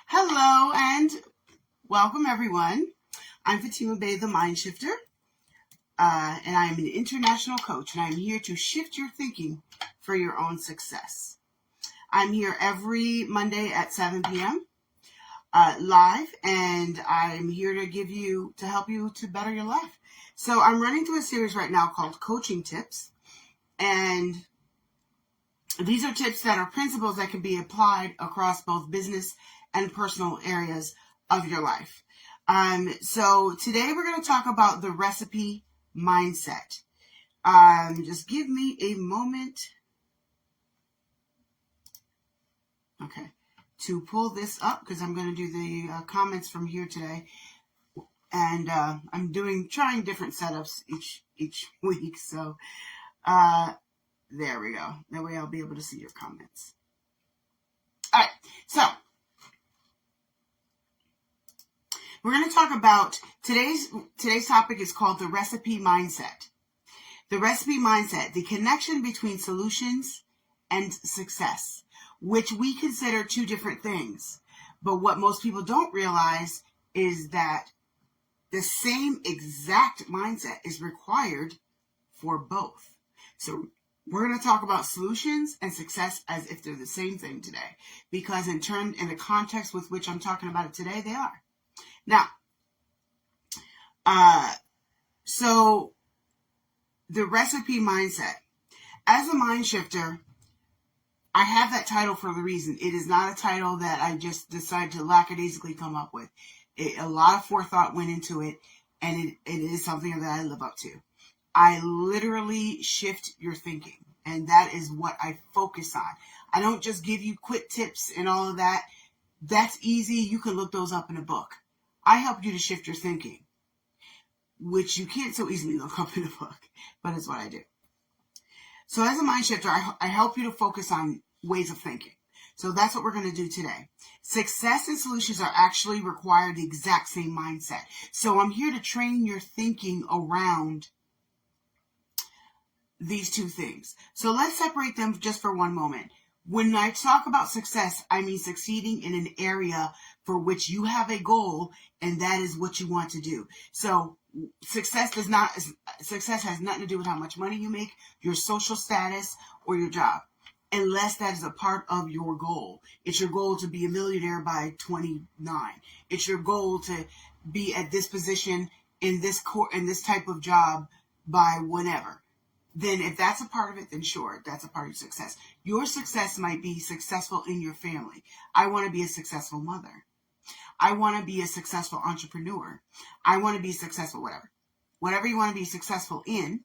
Hello and welcome everyone. I'm Fatima, the MindShifter, and I am an international coach, and I'm here to shift your thinking for your own success. I'm here every Monday at 7 p.m. Live, and I'm here to help you to better your life. So I'm running through a series right now called Coaching Tips, and these are tips that are principles that can be applied across both business and personal areas of your life. So today we're going to talk about the recipe mindset. Just give me a moment. Okay. To pull this up because I'm going to do the comments from here today. And I'm trying different setups each week. So there we go. That way I'll be able to see your comments. All right. So we're going to talk about today's topic is called the recipe mindset. The recipe mindset, the connection between solutions and success, which we consider two different things. But what most people don't realize is that the same exact mindset is required for both. So we're going to talk about solutions and success as if they're the same thing today, because in the context with which I'm talking about it today, they are. Now, so the recipe mindset. As a mind shifter, I have that title for a reason. It is not a title that I just decided to lackadaisically come up with. A lot of forethought went into it, and it is something that I live up to. I literally shift your thinking, and that is what I focus on. I don't just give you quick tips and all of that. That's easy. You can look those up in a book. I help you to shift your thinking, which you can't so easily look up in a book, but it's what I do. So as a mind shifter, I help you to focus on ways of thinking. So that's what we're going to do today. Success and solutions are actually require the exact same mindset. So I'm here to train your thinking around these two things. So let's separate them just for one moment. When I talk about success, I mean succeeding in an area for which you have a goal, and that is what you want to do. So success has nothing to do with how much money you make, your social status, or your job, unless that is a part of your goal. It's your goal to be a millionaire by 29. It's your goal to be at this position in this type of job by whenever. Then if that's a part of it, then sure, that's a part of your success. Your success might be successful in your family. I want to be a successful mother. I want to be a successful entrepreneur. I want to be successful, whatever you want to be successful in,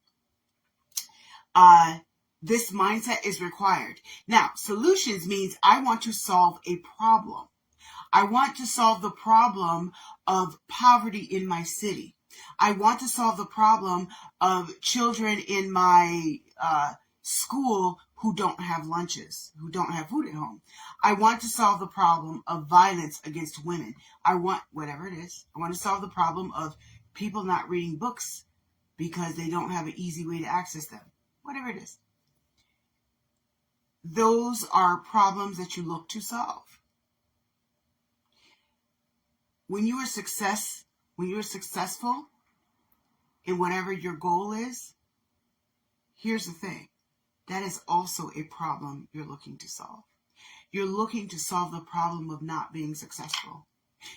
this mindset is required. Now, solutions means I want to solve a problem. I want to solve the problem of poverty in my city. I want to solve the problem of children in my school who don't have lunches, who don't have food at home. I want to solve the problem of violence against women. I want, whatever it is, I want to solve the problem of people not reading books because they don't have an easy way to access them. Whatever it is. Those are problems that you look to solve. When you are successful in whatever your goal is, here's the thing. That is also a problem you're looking to solve. You're looking to solve the problem of not being successful.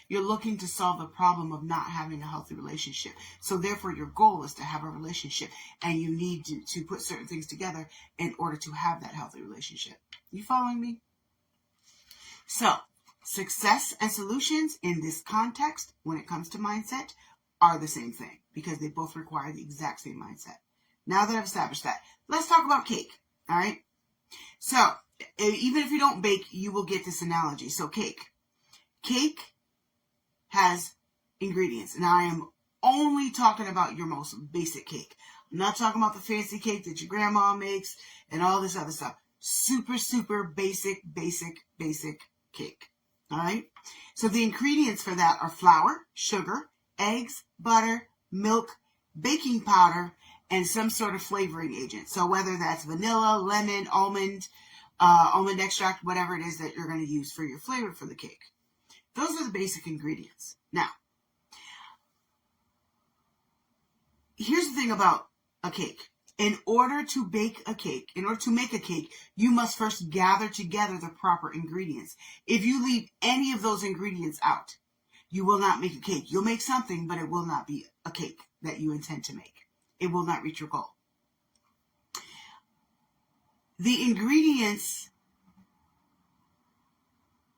You're looking to solve the problem of not having a healthy relationship. So therefore, your goal is to have a relationship, and you need to put certain things together in order to have that healthy relationship. You following me? So success and solutions in this context, when it comes to mindset, are the same thing because they both require the exact same mindset. Now that I've established that, let's talk about cake. All right. So even if you don't bake, you will get this analogy. So cake has ingredients, and I am only talking about your most basic cake. I'm not talking about the fancy cake that your grandma makes and all this other stuff. Super, super basic cake. All right. So the ingredients for that are flour, sugar, eggs, butter, milk, baking powder, and some sort of flavoring agent. So whether that's vanilla, lemon, almond extract, whatever it is that you're going to use for your flavor for the cake. Those are the basic ingredients. Now, here's the thing about a cake. In order to bake a cake, in order to make a cake, you must first gather together the proper ingredients. If you leave any of those ingredients out, you will not make a cake. You'll make something, but it will not be a cake that you intend to make. It will not reach your goal. The ingredients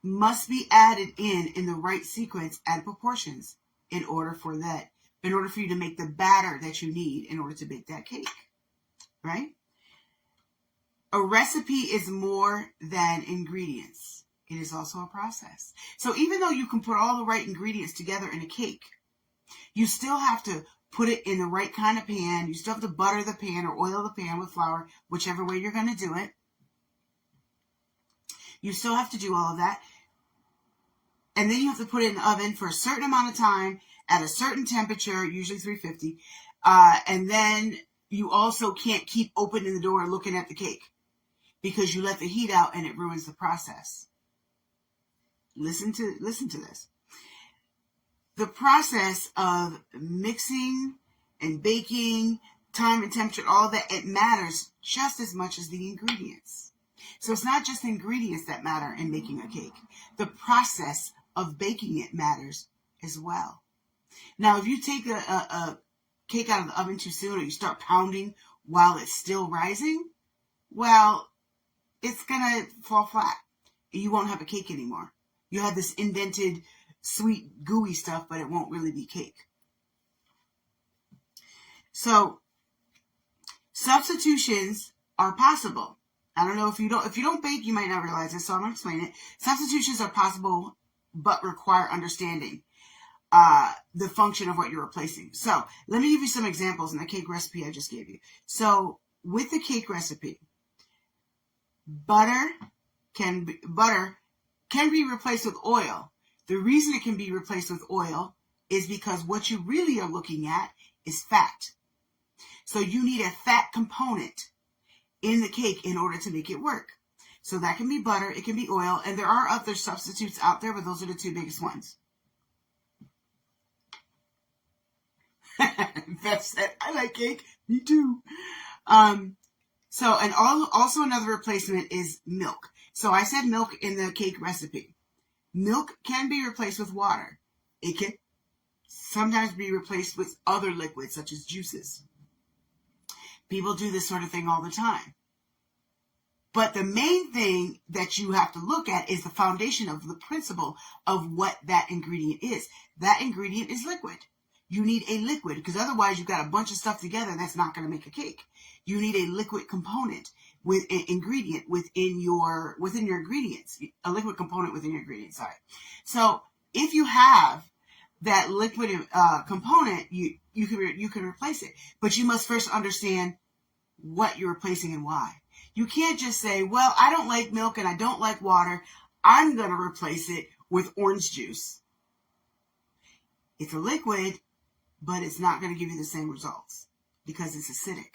must be added in the right sequence and proportions in order for you to make the batter that you need in order to bake that cake. Right? A recipe is more than ingredients. It is also a process. So even though you can put all the right ingredients together in a cake, you still have to put it in the right kind of pan. You still have to butter the pan or oil the pan with flour, whichever way you're going to do it. You still have to do all of that. And then you have to put it in the oven for a certain amount of time at a certain temperature, usually 350. And then you also can't keep opening the door and looking at the cake because you let the heat out and it ruins the process. Listen to this. The process of mixing and baking, time and temperature, all that, it matters just as much as the ingredients. So it's not just the ingredients that matter in making a cake. The process of baking it matters as well. Now, if you take a cake out of the oven too soon or you start pounding while it's still rising, well, it's going to fall flat. You won't have a cake anymore. You have this indented, sweet, gooey stuff, but it won't really be cake. So, substitutions are possible. I don't know if you don't bake, you might not realize this, so I'm going to explain it. Substitutions are possible, but require understanding the function of what you're replacing. So let me give you some examples in the cake recipe I just gave you. So with the cake recipe, butter can be replaced with oil. The reason it can be replaced with oil is because what you really are looking at is fat. So you need a fat component in the cake in order to make it work. So that can be butter, it can be oil, and there are other substitutes out there, but those are the two biggest ones. Beth said, I like cake. Me too. Also another replacement is milk. So I said milk in the cake recipe. Milk can be replaced with water. It can sometimes be replaced with other liquids, such as juices. People do this sort of thing all the time. But the main thing that you have to look at is the foundation of the principle of what that ingredient is. That ingredient is liquid. You need a liquid because otherwise you've got a bunch of stuff together that's not going to make a cake. You need a liquid component with an ingredient within your ingredients, a liquid component within your ingredients. Sorry. So if you have that liquid component, you can replace it, but you must first understand what you're replacing and why. You can't just say, well, I don't like milk and I don't like water. I'm going to replace it with orange juice. It's a liquid, but it's not going to give you the same results because it's acidic.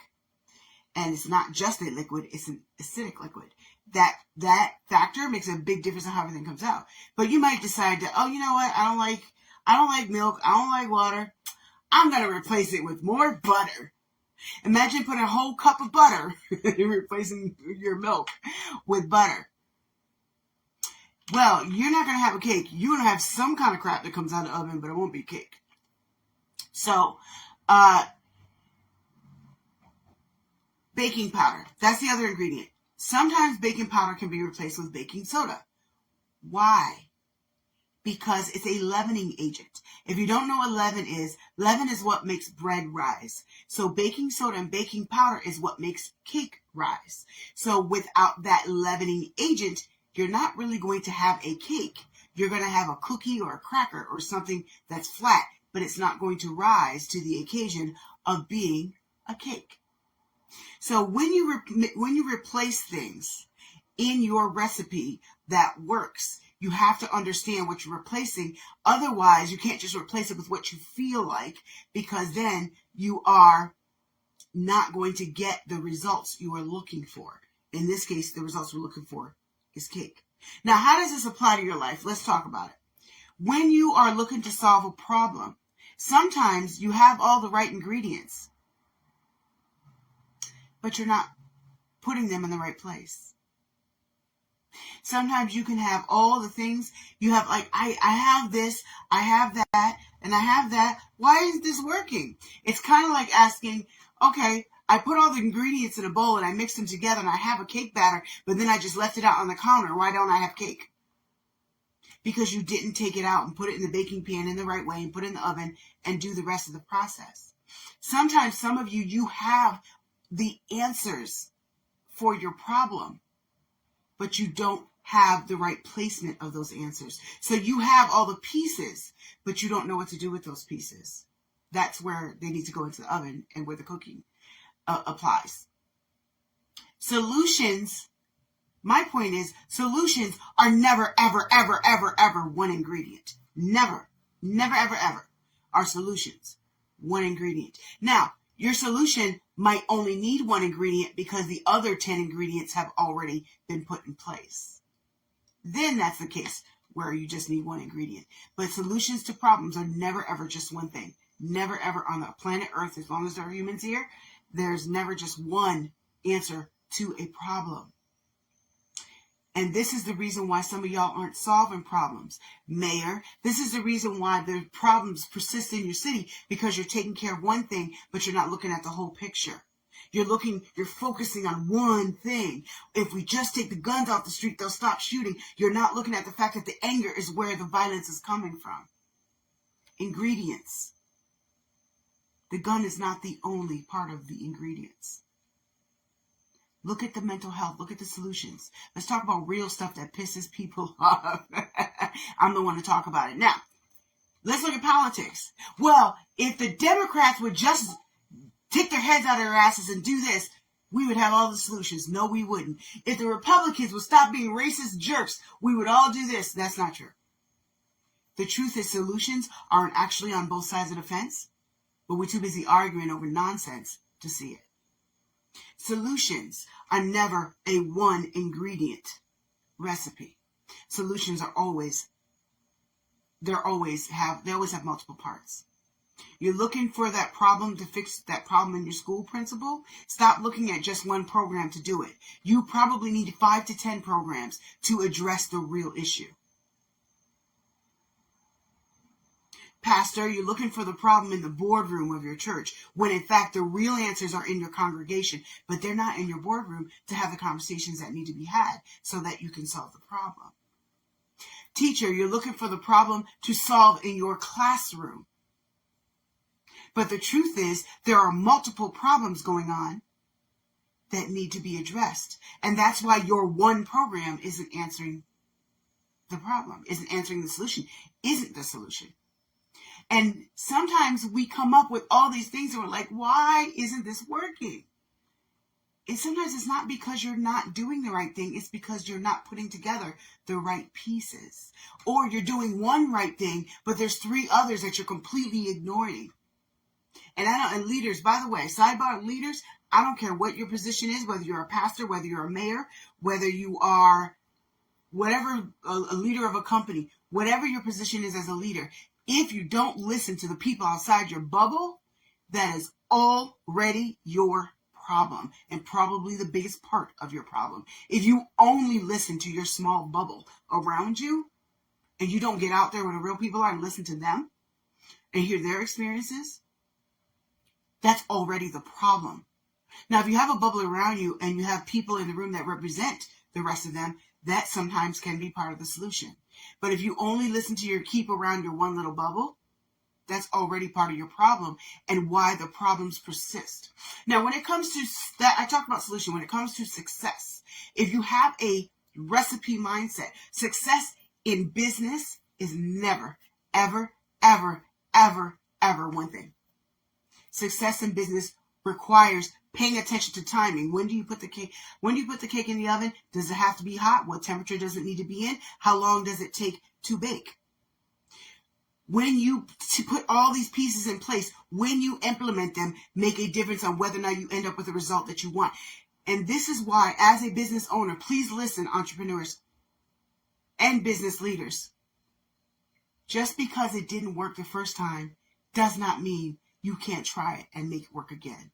And it's not just a liquid, it's an acidic liquid. That factor makes a big difference in how everything comes out. But you might decide that, oh, you know what? I don't like milk. I don't like water. I'm going to replace it with more butter. Imagine putting a whole cup of butter and replacing your milk with butter. Well, you're not going to have a cake. You're going to have some kind of crap that comes out of the oven, but it won't be cake. So, baking powder. That's the other ingredient. Sometimes baking powder can be replaced with baking soda. Why? Because it's a leavening agent. If you don't know what leaven is what makes bread rise. So baking soda and baking powder is what makes cake rise. So without that leavening agent, you're not really going to have a cake. You're going to have a cookie or a cracker or something that's flat, but it's not going to rise to the occasion of being a cake. So when you replace things in your recipe that works, you have to understand what you're replacing. Otherwise, you can't just replace it with what you feel like, because then you are not going to get the results you are looking for. In this case, the results we're looking for is cake. Now, how does this apply to your life? Let's talk about it. when you are looking to solve a problem, sometimes you have all the right ingredients, but you're not putting them in the right place. Sometimes you can have all the things. You have like, I have this, I have that, and I have that. Why isn't this working? It's kind of like asking, okay, I put all the ingredients in a bowl and I mixed them together and I have a cake batter, but then I just left it out on the counter. Why don't I have cake? Because you didn't take it out and put it in the baking pan in the right way and put it in the oven and do the rest of the process. Sometimes some of you have the answers for your problem, but you don't have the right placement of those answers. So you have all the pieces, but you don't know what to do with those pieces. That's where they need to go into the oven and where the cooking applies. Solutions, my point is, solutions are never, ever, ever, ever, ever one ingredient. Never, never, ever, ever are solutions one ingredient. Now, your solution might only need one ingredient because the other 10 ingredients have already been put in place. Then that's the case where you just need one ingredient. But solutions to problems are never, ever just one thing. Never, ever on the planet Earth, as long as there are humans here, there's never just one answer to a problem. And this is the reason why some of y'all aren't solving problems. Mayor, this is the reason why the problems persist in your city, because you're taking care of one thing, but you're not looking at the whole picture. You're focusing on one thing. If we just take the guns off the street, they'll stop shooting. You're not looking at the fact that the anger is where the violence is coming from. Ingredients. The gun is not the only part of the ingredients. Look at the mental health. Look at the solutions. Let's talk about real stuff that pisses people off. I'm the one to talk about it. Now, let's look at politics. Well, if the Democrats would just take their heads out of their asses and do this, we would have all the solutions. No, we wouldn't. If the Republicans would stop being racist jerks, we would all do this. That's not true. The truth is, solutions aren't actually on both sides of the fence, but we're too busy arguing over nonsense to see it. Solutions are never a one ingredient recipe. Solutions are always have multiple parts. You're looking for that problem to fix that problem in your school, principal. Stop looking at just one program to do it. You probably need 5 to 10 programs to address the real issue. Pastor, you're looking for the problem in the boardroom of your church, when in fact the real answers are in your congregation, but they're not in your boardroom to have the conversations that need to be had so that you can solve the problem. Teacher, you're looking for the problem to solve in your classroom. But the truth is, there are multiple problems going on that need to be addressed. And that's why your one program isn't answering the problem, isn't answering the solution, isn't the solution. And sometimes we come up with all these things and we're like, why isn't this working? And sometimes it's not because you're not doing the right thing. It's because you're not putting together the right pieces. Or you're doing one right thing, but there's 3 others that you're completely ignoring. And leaders, by the way, sidebar leaders, I don't care what your position is, whether you're a pastor, whether you're a mayor, whether you are a leader of a company, whatever your position is as a leader, if you don't listen to the people outside your bubble, that is already your problem, and probably the biggest part of your problem. If you only listen to your small bubble around you, and you don't get out there where the real people are and listen to them and hear their experiences, that's already the problem. Now, if you have a bubble around you and you have people in the room that represent the rest of them, that sometimes can be part of the solution. But if you only listen to keep around your one little bubble, that's already part of your problem and why the problems persist. Now, when it comes to that, I talk about solution. When it comes to success, if you have a recipe mindset, success in business is never, ever, ever, ever, ever one thing. Success in business requires paying attention to timing. When do you put the cake? When do you put the cake in the oven? Does it have to be hot? What temperature does it need to be in? How long does it take to bake? When you put all these pieces in place, when you implement them, make a difference on whether or not you end up with the result that you want. And this is why, as a business owner, please listen, entrepreneurs and business leaders. Just because it didn't work the first time does not mean you can't try it and make it work again.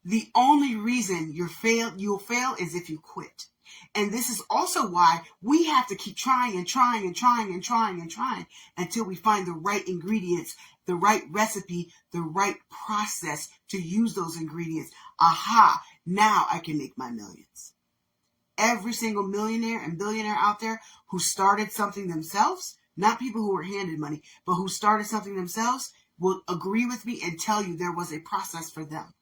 The only reason you'll fail is if you quit. And this is also why we have to keep trying and trying and trying and trying and trying until we find the right ingredients, the right recipe, the right process to use those ingredients. Aha, now I can make my millions. Every single millionaire and billionaire out there who started something themselves, not people who were handed money, but who started something themselves, will agree with me and tell you there was a process for them.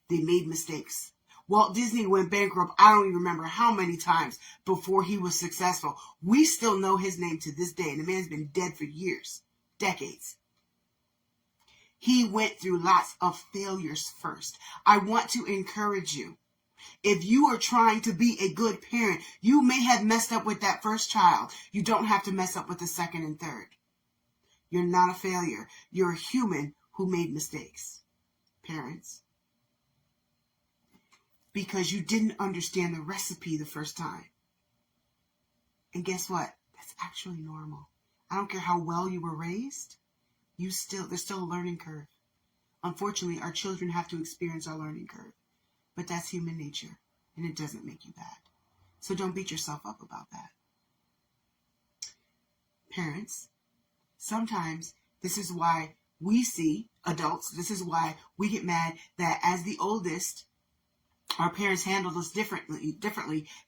They made mistakes. Walt Disney went bankrupt, I don't even remember how many times before he was successful. We still know his name to this day, and the man's been dead for years, decades. He went through lots of failures first. I want to encourage you. If you are trying to be a good parent, you may have messed up with that first child. You don't have to mess up with the second and third. You're not a failure. You're a human who made mistakes. Parents. Because you didn't understand the recipe the first time. And guess what? That's actually normal. I don't care how well you were raised. There's still a learning curve. Unfortunately, our children have to experience our learning curve. But that's human nature, and it doesn't make you bad. So don't beat yourself up about that. Parents, sometimes this is why we see adults, this is why we get mad that as the oldest, our parents handled us differently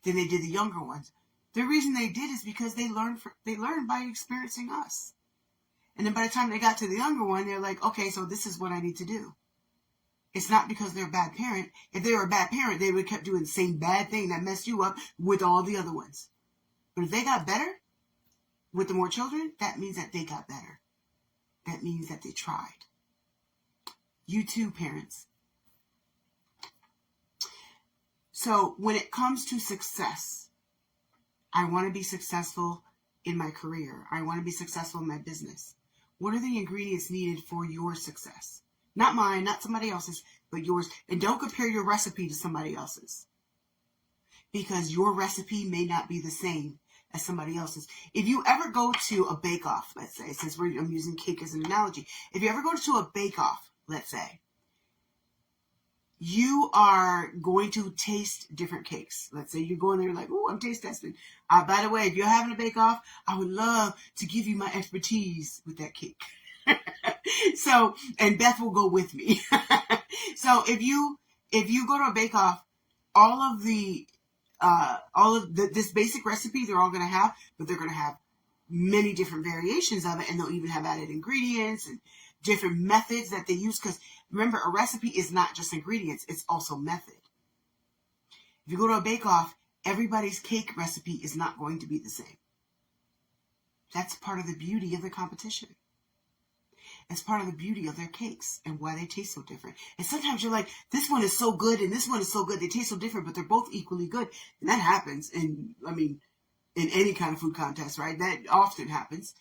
than they did the younger ones. The reason they did is because they learned by experiencing us. And then by the time they got to the younger one, they're like, okay, so this is what I need to do. It's not because they're a bad parent. If they were a bad parent, they would have kept doing the same bad thing that messed you up with all the other ones. But if they got better with the more children, that means that they got better. That means that they tried. You too, parents. So when it comes to success, I want to be successful in my career. I want to be successful in my business. What are the ingredients needed for your success? Not mine, not somebody else's, but yours. And don't compare your recipe to somebody else's. Because your recipe may not be the same as somebody else's. If you ever go to a bake-off, let's say, since I'm using cake as an analogy. If you ever go to a bake-off, let's say, you are going to taste different cakes. Let's say you go in there like, oh, I'm taste testing. By the way, if you're having a bake-off, I would love to give you my expertise with that cake. So, and Beth will go with me. So if you go to a bake-off, all of this basic recipe they're all going to have, but they're going to have many different variations of it, and they'll even have added ingredients and different methods that they use. Because remember, a recipe is not just ingredients; it's also method. If you go to a bake-off, everybody's cake recipe is not going to be the same. That's part of the beauty of the competition. It's part of the beauty of their cakes and why they taste so different. And sometimes you're like, this one is so good and this one is so good. They taste so different, but they're both equally good. And that happens in any kind of food contest, right? That often happens.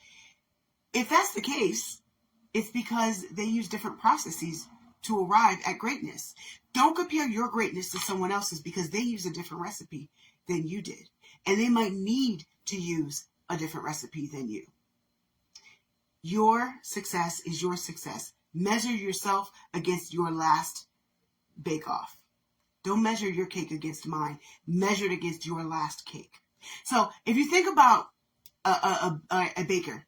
If that's the case, it's because they use different processes to arrive at greatness. Don't compare your greatness to someone else's because they use a different recipe than you did. And they might need to use a different recipe than you. Your success is your success. Measure yourself against your last bake-off. Don't measure your cake against mine. Measure it against your last cake. So if you think about a baker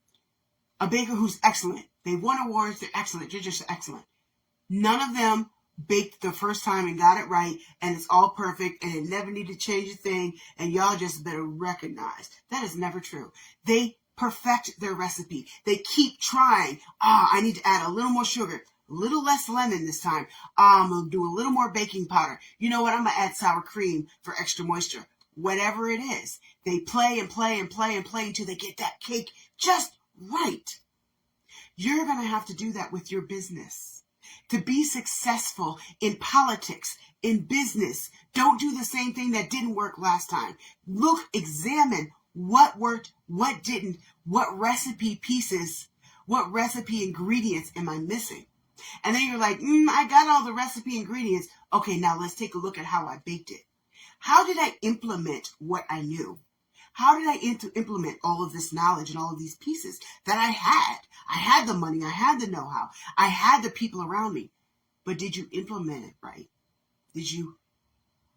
who's excellent, they won awards, they're excellent, they're just excellent. None of them baked the first time and got it right, and it's all perfect, and it never need to change a thing, and y'all just better recognize that is never true. They perfect their recipe. They keep trying. I need to add a little more sugar, a little less lemon this time. I'm going to do a little more baking powder. You know what? I'm going to add sour cream for extra moisture. Whatever it is, they play and play and play and play until they get that cake just right. You're going to have to do that with your business. To be successful in politics, in business, don't do the same thing that didn't work last time. Look, examine what worked, what didn't, what recipe pieces, what recipe ingredients am I missing? And then you're like, I got all the recipe ingredients. Okay, now let's take a look at how I baked it. How did I implement what I knew? How did I implement all of this knowledge and all of these pieces that I had? I had the money. I had the know-how. I had the people around me. But did you implement it right? Did you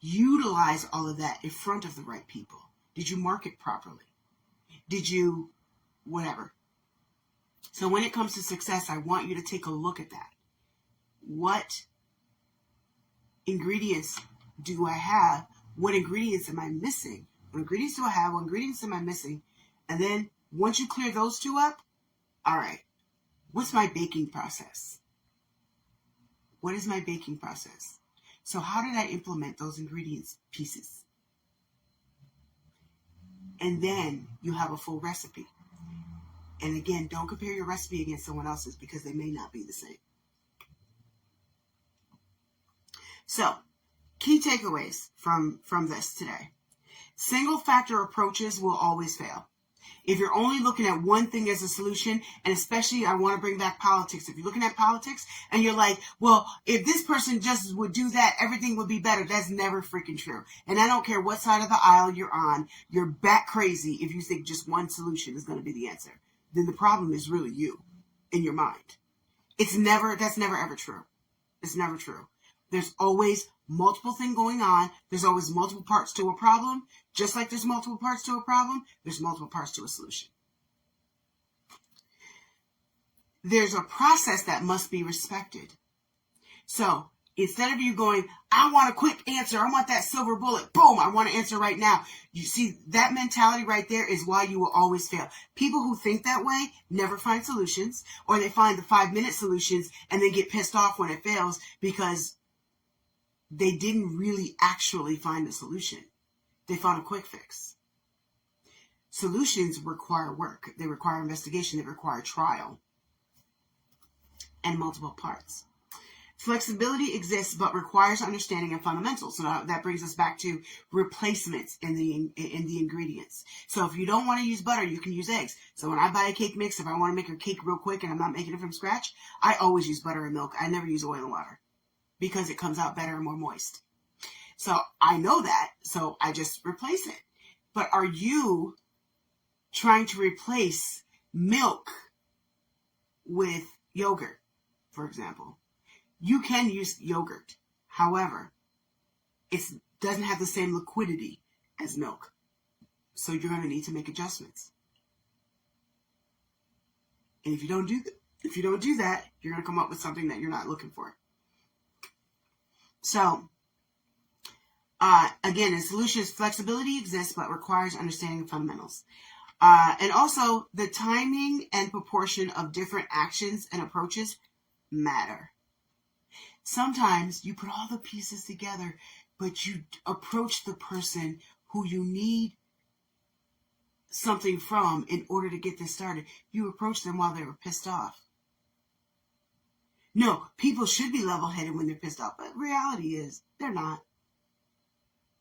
utilize all of that in front of the right people? Did you market properly? Did you whatever? So when it comes to success, I want you to take a look at that. What ingredients do I have? What ingredients am I missing? What ingredients do I have? What ingredients am I missing? And then once you clear those two up, all right, what's my baking process? What is my baking process? So how did I implement those ingredients pieces? And then you have a full recipe. And again, don't compare your recipe against someone else's because they may not be the same. So, key takeaways from this today. Single factor approaches will always fail. If you're only looking at one thing as a solution, and especially I want to bring back politics. If you're looking at politics and you're like, well, if this person just would do that, everything would be better. That's never freaking true. And I don't care what side of the aisle you're on, you're bat crazy if you think just one solution is going to be the answer. Then the problem is really you in your mind. That's never ever true. It's never true. There's always multiple things going on. There's always multiple parts to a problem. Just like there's multiple parts to a problem, there's multiple parts to a solution. There's a process that must be respected. So instead of you going, I want a quick answer, I want that silver bullet, boom, I want to answer right now. You see, that mentality right there is why you will always fail. People who think that way never find solutions, or they find the 5-minute solutions and they get pissed off when it fails because they didn't really actually find a solution. They found a quick fix. Solutions require work. They require investigation. They require trial and multiple parts. Flexibility exists but requires understanding and fundamentals. So that brings us back to replacements in the ingredients. So if you don't want to use butter, you can use eggs. So when I buy a cake mix, if I want to make a cake real quick and I'm not making it from scratch, I always use butter and milk. I never use oil and water because it comes out better and more moist. So I know that, so I just replace it. But are you trying to replace milk with yogurt, for example? You can use yogurt. However, it doesn't have the same liquidity as milk. So you're going to need to make adjustments. And if you don't do that, you're going to come up with something that you're not looking for. So, again, in solutions, flexibility exists but requires understanding of fundamentals. And also, the timing and proportion of different actions and approaches matter. Sometimes you put all the pieces together, but you approach the person who you need something from in order to get this started. You approach them while they were pissed off. No, people should be level-headed when they're pissed off, but reality is they're not.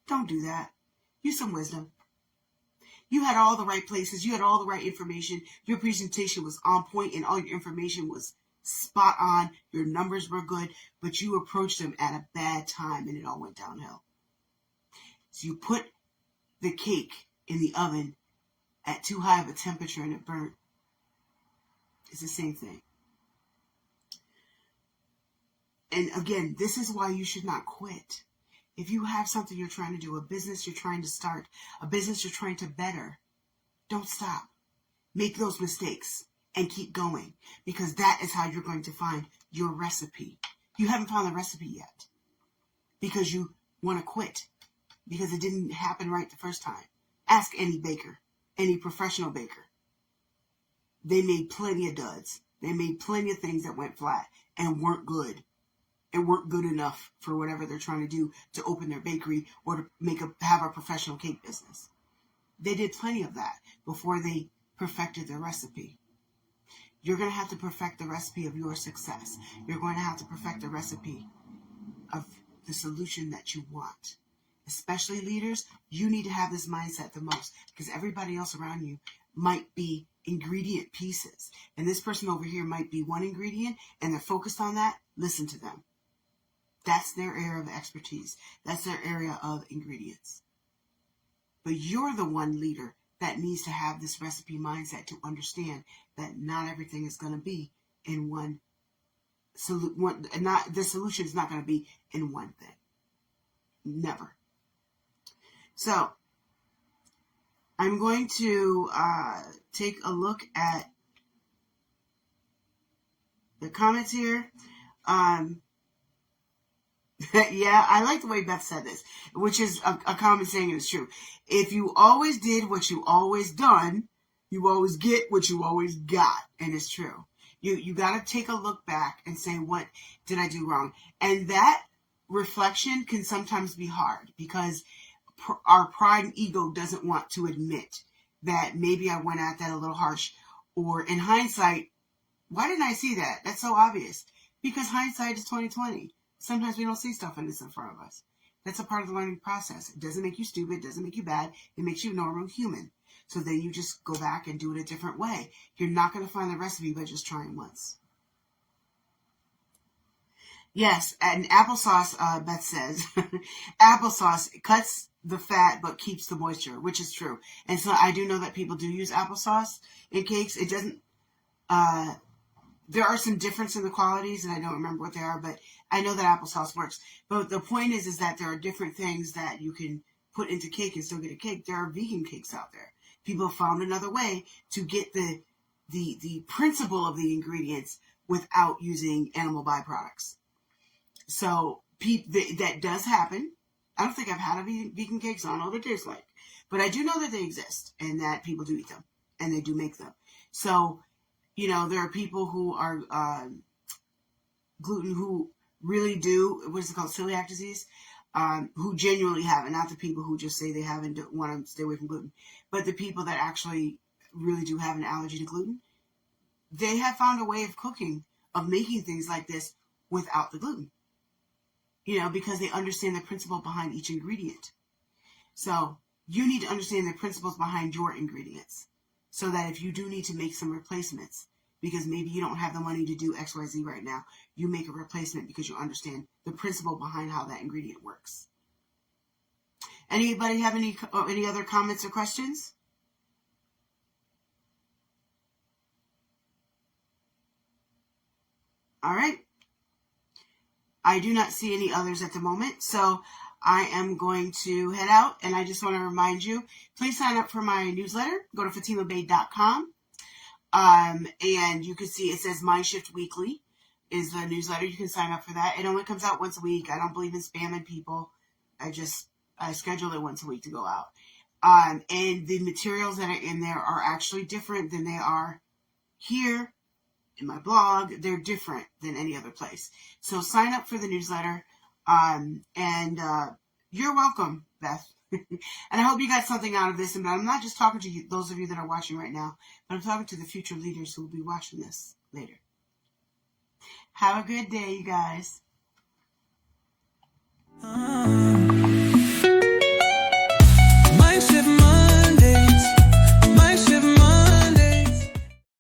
Don't do that. Use some wisdom. You had all the right places. You had all the right information. Your presentation was on point and all your information was spot on. Your numbers were good, but you approached them at a bad time and it all went downhill. So you put the cake in the oven at too high of a temperature and it burnt. It's the same thing. And again, this is why you should not quit. If you have something you're trying to do, a business you're trying to start, a business you're trying to better, don't stop. Make those mistakes and keep going, because that is how you're going to find your recipe. You haven't found the recipe yet because you want to quit because it didn't happen right the first time. Ask any baker, any professional baker. They made plenty of duds. They made plenty of things that went flat and weren't good. And weren't good enough for whatever they're trying to do to open their bakery or to have a professional cake business. They did plenty of that before they perfected their recipe. You're going to have to perfect the recipe of your success. You're going to have to perfect the recipe of the solution that you want. Especially leaders, you need to have this mindset the most because everybody else around you might be ingredient pieces. And this person over here might be one ingredient and they're focused on that. Listen to them. That's their area of expertise. That's their area of ingredients. But you're the one leader that needs to have this recipe mindset to understand that not everything is going to be in one solution. The solution is not going to be in one thing. Never. So I'm going to take a look at the comments here. Yeah, I like the way Beth said this, which is a common saying, and it's true. If you always did what you always done, you always get what you always got, and it's true. You got to take a look back and say, what did I do wrong? And that reflection can sometimes be hard because our pride and ego doesn't want to admit that maybe I went at that a little harsh, or in hindsight, why didn't I see that? That's so obvious. Because hindsight is 20/20. Sometimes we don't see stuff in front of us. That's a part of the learning process. It doesn't make you stupid. It doesn't make you bad. It makes you normal human. So then you just go back and do it a different way. You're not going to find the recipe by just trying once. Yes, and applesauce, Beth says, applesauce cuts the fat but keeps the moisture, which is true. And so I do know that people do use applesauce in cakes. It doesn't, there are some difference in the qualities, and I don't remember what they are, but I know that applesauce works. But the point is that there are different things that you can put into cake and still get a cake. There are vegan cakes out there. People have found another way to get the principle of the ingredients without using animal byproducts. So that does happen. I don't think I've had a vegan cake, so I don't know what it tastes like. But I do know that they exist and that people do eat them and they do make them. So, there are people who are gluten who really do, what is it called, celiac disease, who genuinely have it, not the people who just say they have and don't want to stay away from gluten, but the people that actually really do have an allergy to gluten. They have found a way of cooking, of making things like this without the gluten, because they understand the principle behind each ingredient. So you need to understand the principles behind your ingredients so that if you do need to make some replacements, because maybe you don't have the money to do XYZ right now, you make a replacement because you understand the principle behind how that ingredient works. Anybody have any other comments or questions? All right. I do not see any others at the moment, so I am going to head out, and I just want to remind you, please sign up for my newsletter. Go to fatimabay.com, and you can see it says MindShift Weekly is the newsletter. You can sign up for that. It only comes out once a week. I don't believe in spamming people. I schedule it once a week to go out. And the materials that are in there are actually different than they are here in my blog. They're different than any other place. So sign up for the newsletter. And you're welcome, Beth. And I hope you got something out of this. And I'm not just talking to you, those of you that are watching right now, but I'm talking to the future leaders who will be watching this later. Have a good day, you guys.